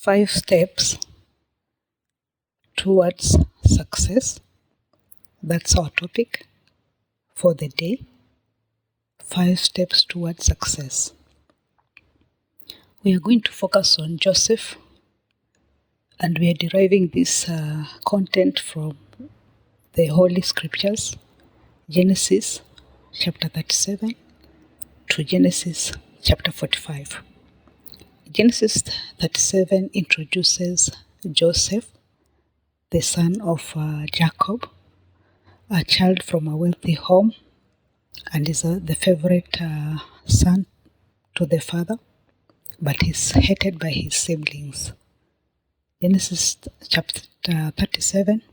5 steps towards success. That's our topic for the day. 5 steps towards success. We are going to focus on Joseph, and we are deriving this content from the Holy Scriptures, Genesis chapter 37 to Genesis chapter 45. Genesis 37 introduces Joseph, the son of Jacob, a child from a wealthy home, and is the favorite son to the father, but is hated by his siblings. Genesis chapter 37,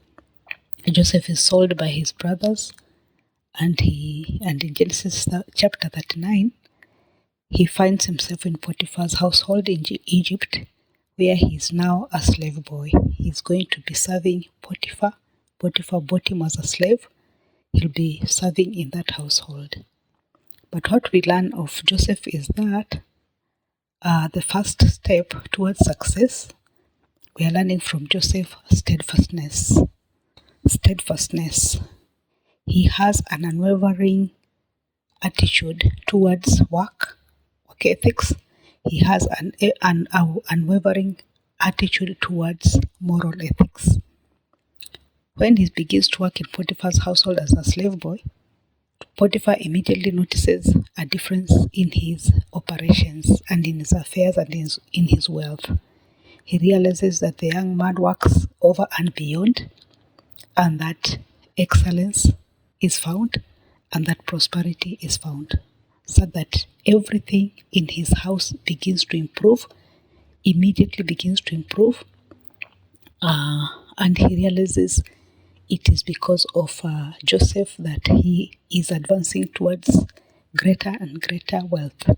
Joseph is sold by his brothers, and in Genesis chapter 39, he finds himself in Potiphar's household in Egypt, where he is now a slave boy. He's going to be serving Potiphar. Potiphar bought him as a slave. He'll be serving in that household. But what we learn of Joseph is that the first step towards success, we are learning from Joseph steadfastness. Steadfastness. He has an unwavering attitude towards work ethics. He has an unwavering attitude towards moral ethics. When he begins to work in Potiphar's household as a slave boy, Potiphar immediately notices a difference in his operations and in his affairs and in his wealth. He realizes that the young man works over and beyond, and that excellence is found and that prosperity is found, so that everything in his house begins to improve, immediately begins to improve, and he realizes it is because of Joseph that he is advancing towards greater and greater wealth.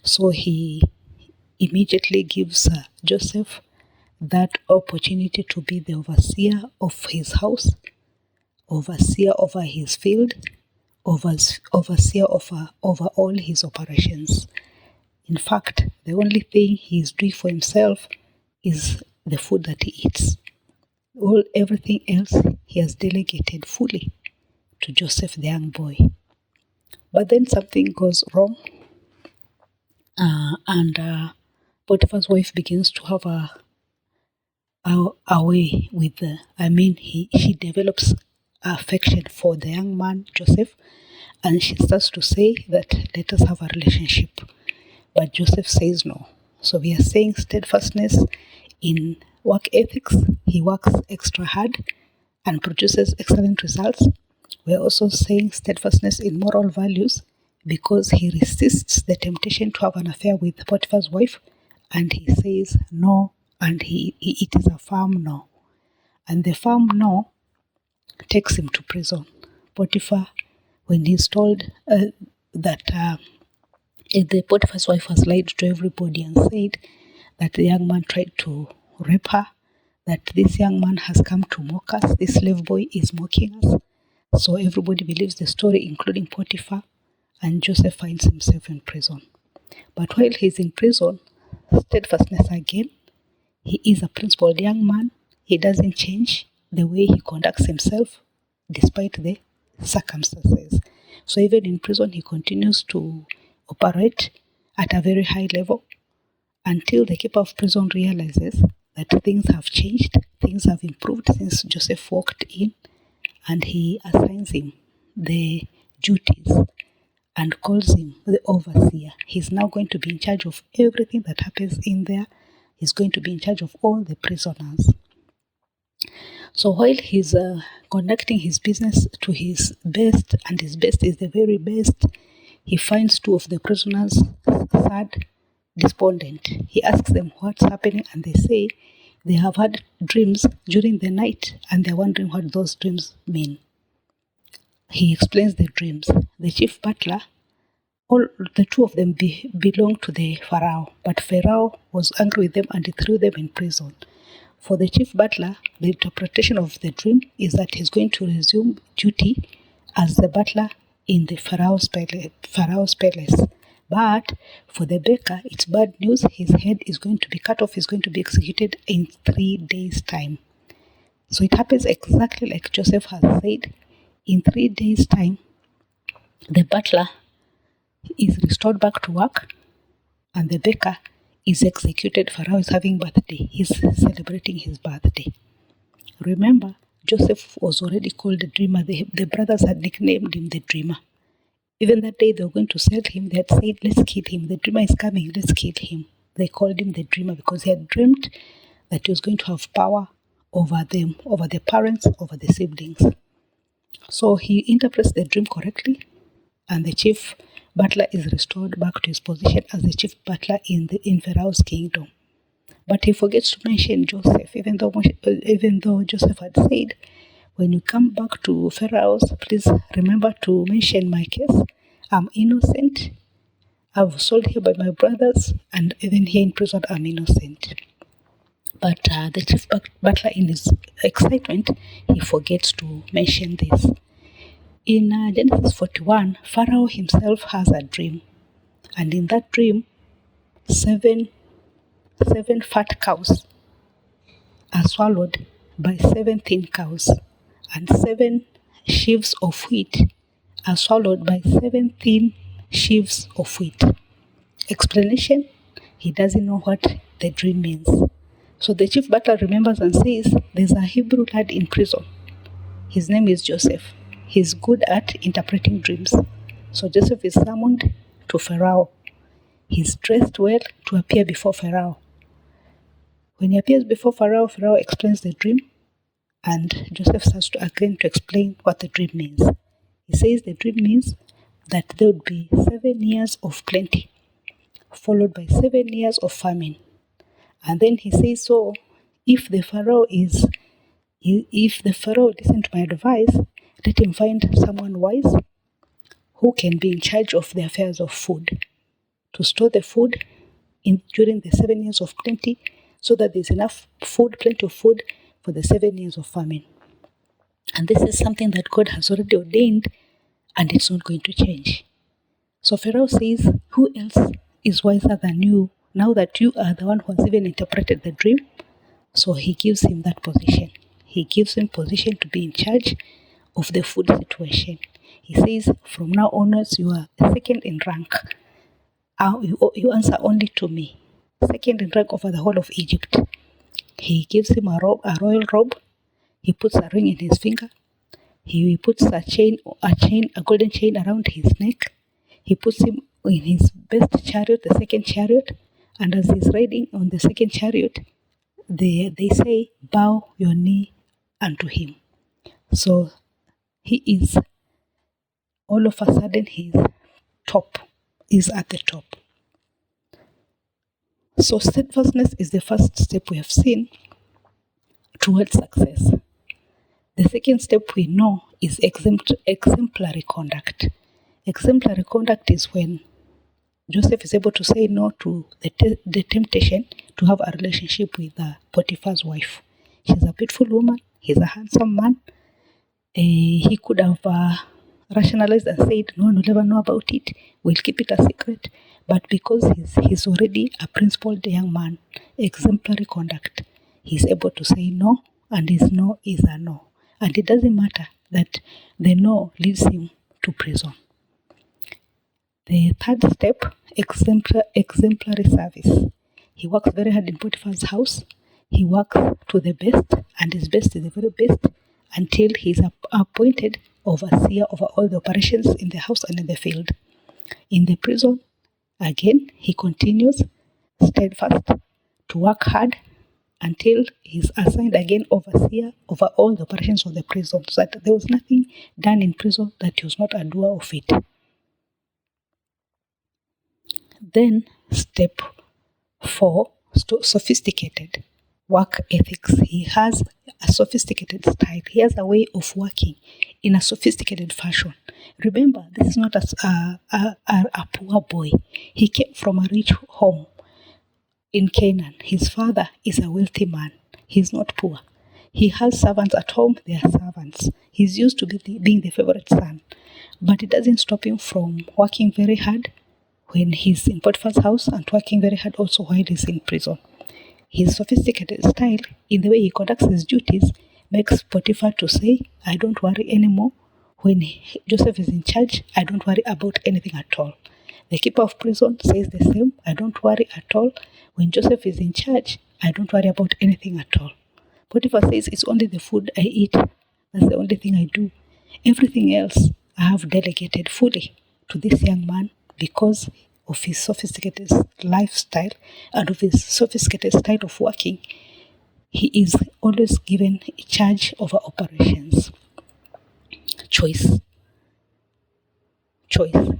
So he immediately gives Joseph that opportunity to be the overseer of his house, overseer over his field, overseer over all his operations. In fact, the only thing he is doing for himself is the food that he eats. Everything else he has delegated fully to Joseph, the young boy. But then something goes wrong, and Potiphar's wife begins to have a way with she develops affection for the young man Joseph, and she starts to say that let us have a relationship. But Joseph says no. So we are saying steadfastness in work ethics. He works extra hard and produces excellent results. We are also saying steadfastness in moral values, because he resists the temptation to have an affair with Potiphar's wife, and he says no, and it is a firm no. And the firm no takes him to prison. Potiphar, when he's told that the Potiphar's wife has lied to everybody and said that the young man tried to rape her, that this young man has come to mock us, this slave boy is mocking us. So everybody believes the story, including Potiphar, and Joseph finds himself in prison. But while he's in prison, steadfastness again. He is a principled young man. He doesn't change the way he conducts himself despite the circumstances. So even in prison, he continues to operate at a very high level until the keeper of prison realizes that things have changed, things have improved since Joseph walked in, and he assigns him the duties and calls him the overseer. He's now going to be in charge of everything that happens in there. He's going to be in charge of all the prisoners. So while he's conducting his business to his best, and his best is the very best, he finds two of the prisoners sad, despondent. He asks them what's happening, and they say they have had dreams during the night, and they're wondering what those dreams mean. He explains the dreams. The chief butler, all the two of them belong to the Pharaoh, but Pharaoh was angry with them and he threw them in prison. For the chief butler, the interpretation of the dream is that he's going to resume duty as the butler in the Pharaoh's palace. But for the baker, it's bad news. His head is going to be cut off, is going to be executed in 3 days' time. So it happens exactly like Joseph has said. In 3 days' time, the butler is restored back to work, and the baker is executed. Pharaoh is having birthday. He's celebrating his birthday. Remember, Joseph was already called the dreamer. The brothers had nicknamed him the dreamer. Even that day they were going to sell him, they had said, let's kill him. The dreamer is coming, let's kill him. They called him the dreamer because he had dreamt that he was going to have power over them, over the parents, over the siblings. So he interprets the dream correctly, and the chief butler is restored back to his position as the chief butler in Pharaoh's kingdom. But he forgets to mention Joseph, even though Joseph had said, when you come back to Pharaoh's, please remember to mention my case. I'm innocent. I was sold here by my brothers, and even here in prison, I'm innocent. But the chief butler, in his excitement, he forgets to mention this. In Genesis 41, Pharaoh himself has a dream. And in that dream, seven fat cows are swallowed by 7 thin cows, and 7 sheaves of wheat are swallowed by 7 thin sheaves of wheat. Explanation: he doesn't know what the dream means. So the chief butler remembers and says, there's a Hebrew lad in prison. His name is Joseph. He's good at interpreting dreams. So Joseph is summoned to Pharaoh. He's dressed well to appear before Pharaoh. When he appears before Pharaoh, Pharaoh explains the dream, and Joseph starts to again to explain what the dream means. He says the dream means that there would be 7 years of plenty, followed by 7 years of famine. And then he says, so if the Pharaoh listen to my advice, let him find someone wise who can be in charge of the affairs of food, to store the food during the 7 years of plenty, so that there's enough food, plenty of food for the 7 years of famine. And this is something that God has already ordained, and it's not going to change. So Pharaoh says, who else is wiser than you, now that you are the one who has even interpreted the dream? So he gives him that position. He gives him position to be in charge of the food situation. He says, from now onwards, you are second in rank. You answer only to me. Second in rank over the whole of Egypt. He gives him a royal robe. He puts a ring in his finger. He puts a golden chain around his neck. He puts him in his best chariot, the second chariot. And as he's riding on the second chariot, they say, bow your knee unto him. So he is, all of a sudden, his top is at the top. So steadfastness is the first step we have seen towards success. The second step we know is exemplary conduct. Exemplary conduct is when Joseph is able to say no to the temptation to have a relationship with Potiphar's wife. She's a beautiful woman. He's a handsome man. He could have rationalized and said, no one will ever know about it. We'll keep it a secret. But because he's already a principled young man, exemplary conduct, he's able to say no, and his no is a no. And it doesn't matter that the no leads him to prison. The third step, exemplary service. He works very hard in Potiphar's house. He works to the best, and his best is the very best, until he's appointed overseer over all the operations in the house and in the field. In the prison, again, he continues steadfast to work hard until he's assigned again overseer over all the operations of the prison, so that there was nothing done in prison that he was not a doer of it. Then step 4, sophisticated work ethics. He has a sophisticated style. He has a way of working in a sophisticated fashion. Remember, this is not a poor boy. He came from a rich home in Canaan. His father is a wealthy man. He's not poor. He has servants at home. They are servants. He's used to being the favorite son. But it doesn't stop him from working very hard. when he's in Potiphar's house and working very hard also while he's in prison. His sophisticated style in the way he conducts his duties makes Potiphar to say, I don't worry anymore. When Joseph is in charge, I don't worry about anything at all. The keeper of prison says the same, I don't worry at all. When Joseph is in charge, I don't worry about anything at all. Potiphar says, it's only the food I eat. That's the only thing I do. Everything else I have delegated fully to this young man because of his sophisticated lifestyle and of his sophisticated style of working. He is always given charge over operations. Choice.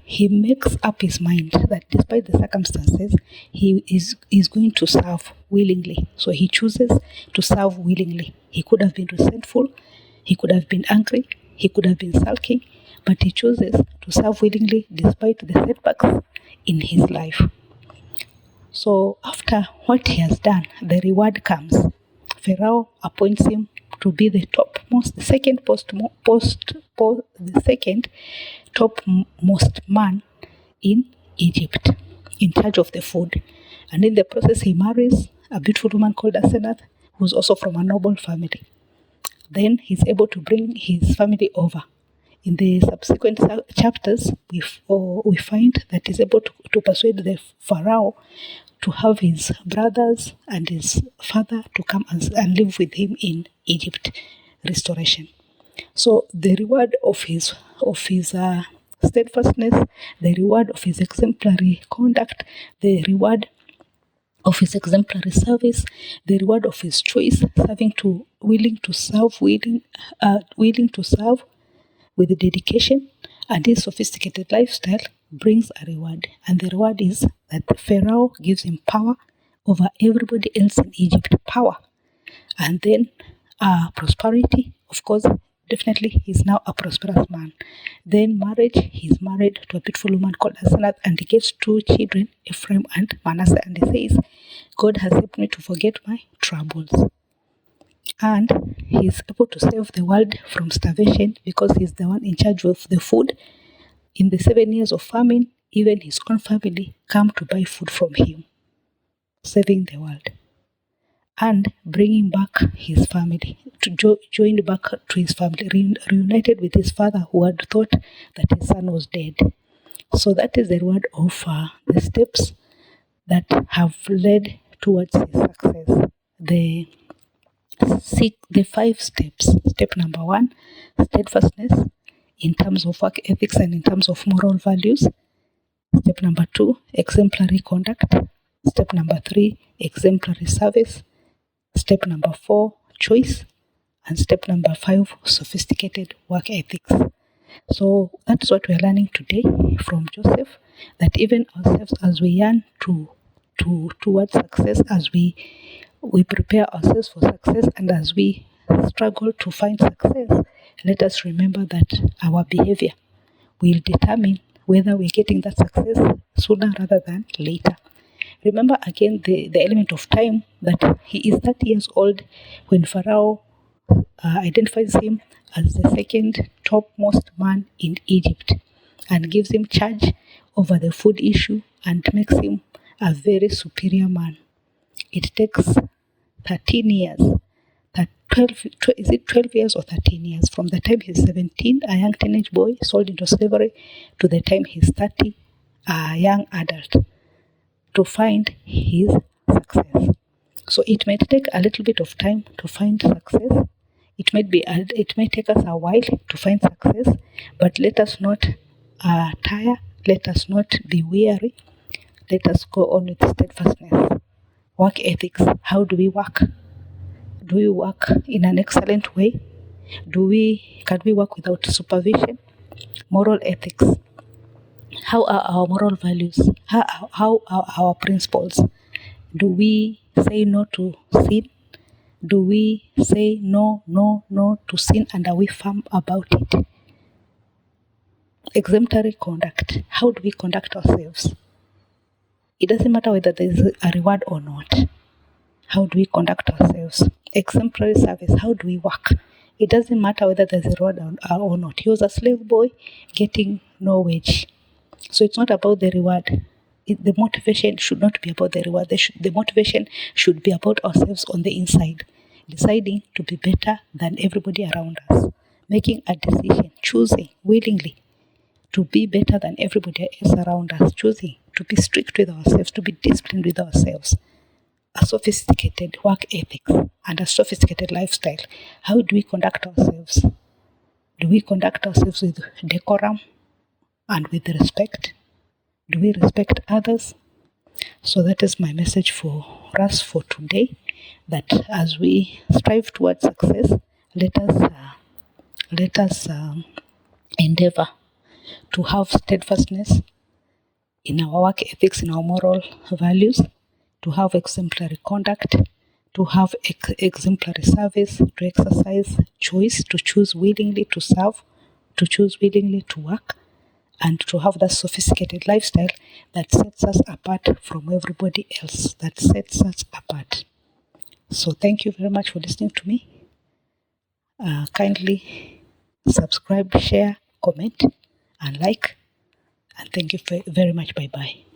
He makes up his mind that despite the circumstances, he is going to serve willingly. So he chooses to serve willingly. He could have been resentful, he could have been angry, he could have been sulking, but he chooses to serve willingly despite the setbacks in his life. So after what he has done, the reward comes. Pharaoh appoints him to be the second topmost man in Egypt, in charge of the food. And in the process, he marries a beautiful woman called Asenath, who's also from a noble family. Then he's able to bring his family over. In the subsequent chapters, we find that he's able to persuade the Pharaoh to have his brothers and his father to come and live with him in Egypt. Restoration. So the reward of his steadfastness, the reward of his exemplary conduct, the reward of his exemplary service, the reward of his choice, willing to serve with dedication, and his sophisticated lifestyle brings a reward. And the reward is that Pharaoh gives him power over everybody else in Egypt. Power. And then prosperity. Of course, definitely he's now a prosperous man. Then marriage. He's married to a beautiful woman called Asenath, and he gets 2 children, Ephraim and Manasseh. And he says, God has helped me to forget my troubles. And he's able to save the world from starvation because he's the one in charge of the food. In the 7 years of famine, even his own family come to buy food from him, saving the world and bringing back his family, joined back to his family, reunited with his father who had thought that his son was dead. So that is the reward of the steps that have led towards his success. The 5 steps. Step number 1, steadfastness in terms of work ethics and in terms of moral values. Step number 2, exemplary conduct. Step number 3, exemplary service. Step number 4, choice. And step number 5, sophisticated work ethics. So that's what we are learning today from Joseph, that even ourselves, as we yearn towards success, as we prepare ourselves for success, and as we struggle to find success, let us remember that our behavior will determine whether we're getting that success sooner rather than later. Remember again the element of time, that he is 30 years old when Pharaoh identifies him as the second topmost man in Egypt and gives him charge over the food issue and makes him a very superior man. It takes 13 years, 12 years or 13 years, from the time he's 17, a young teenage boy sold into slavery, to the time he's 30, a young adult, to find his success. So it may take a little bit of time to find success. It may take us a while to find success, but let us not tire. Let us not be weary. Let us go on with steadfastness. Work ethics. How do we work? Do we work in an excellent way? Can we work without supervision? Moral ethics. How are our moral values? How are our principles? Do we say no to sin? Do we say no to sin, and are we firm about it? Exemplary conduct. How do we conduct ourselves? It doesn't matter whether there is a reward or not. How do we conduct ourselves? Exemplary service. How do we work? It doesn't matter whether there's a reward or not. He was a slave boy getting no wage. So it's not about the reward. The motivation should not be about the reward. The motivation should be about ourselves on the inside, deciding to be better than everybody around us, making a decision, choosing willingly to be better than everybody else around us, choosing to be strict with ourselves, to be disciplined with ourselves, a sophisticated work ethics, and a sophisticated lifestyle. How do we conduct ourselves? Do we conduct ourselves with decorum and with respect? Do we respect others? So that is my message for us for today, that as we strive towards success, let us endeavor to have steadfastness in our work ethics, in our moral values, to have exemplary conduct, to have exemplary service, to exercise choice, to choose willingly to serve, to choose willingly to work, and to have that sophisticated lifestyle that sets us apart from everybody else, that sets us apart. So thank you very much for listening to me. Kindly subscribe, share, comment, and like. And thank you very much. Bye-bye.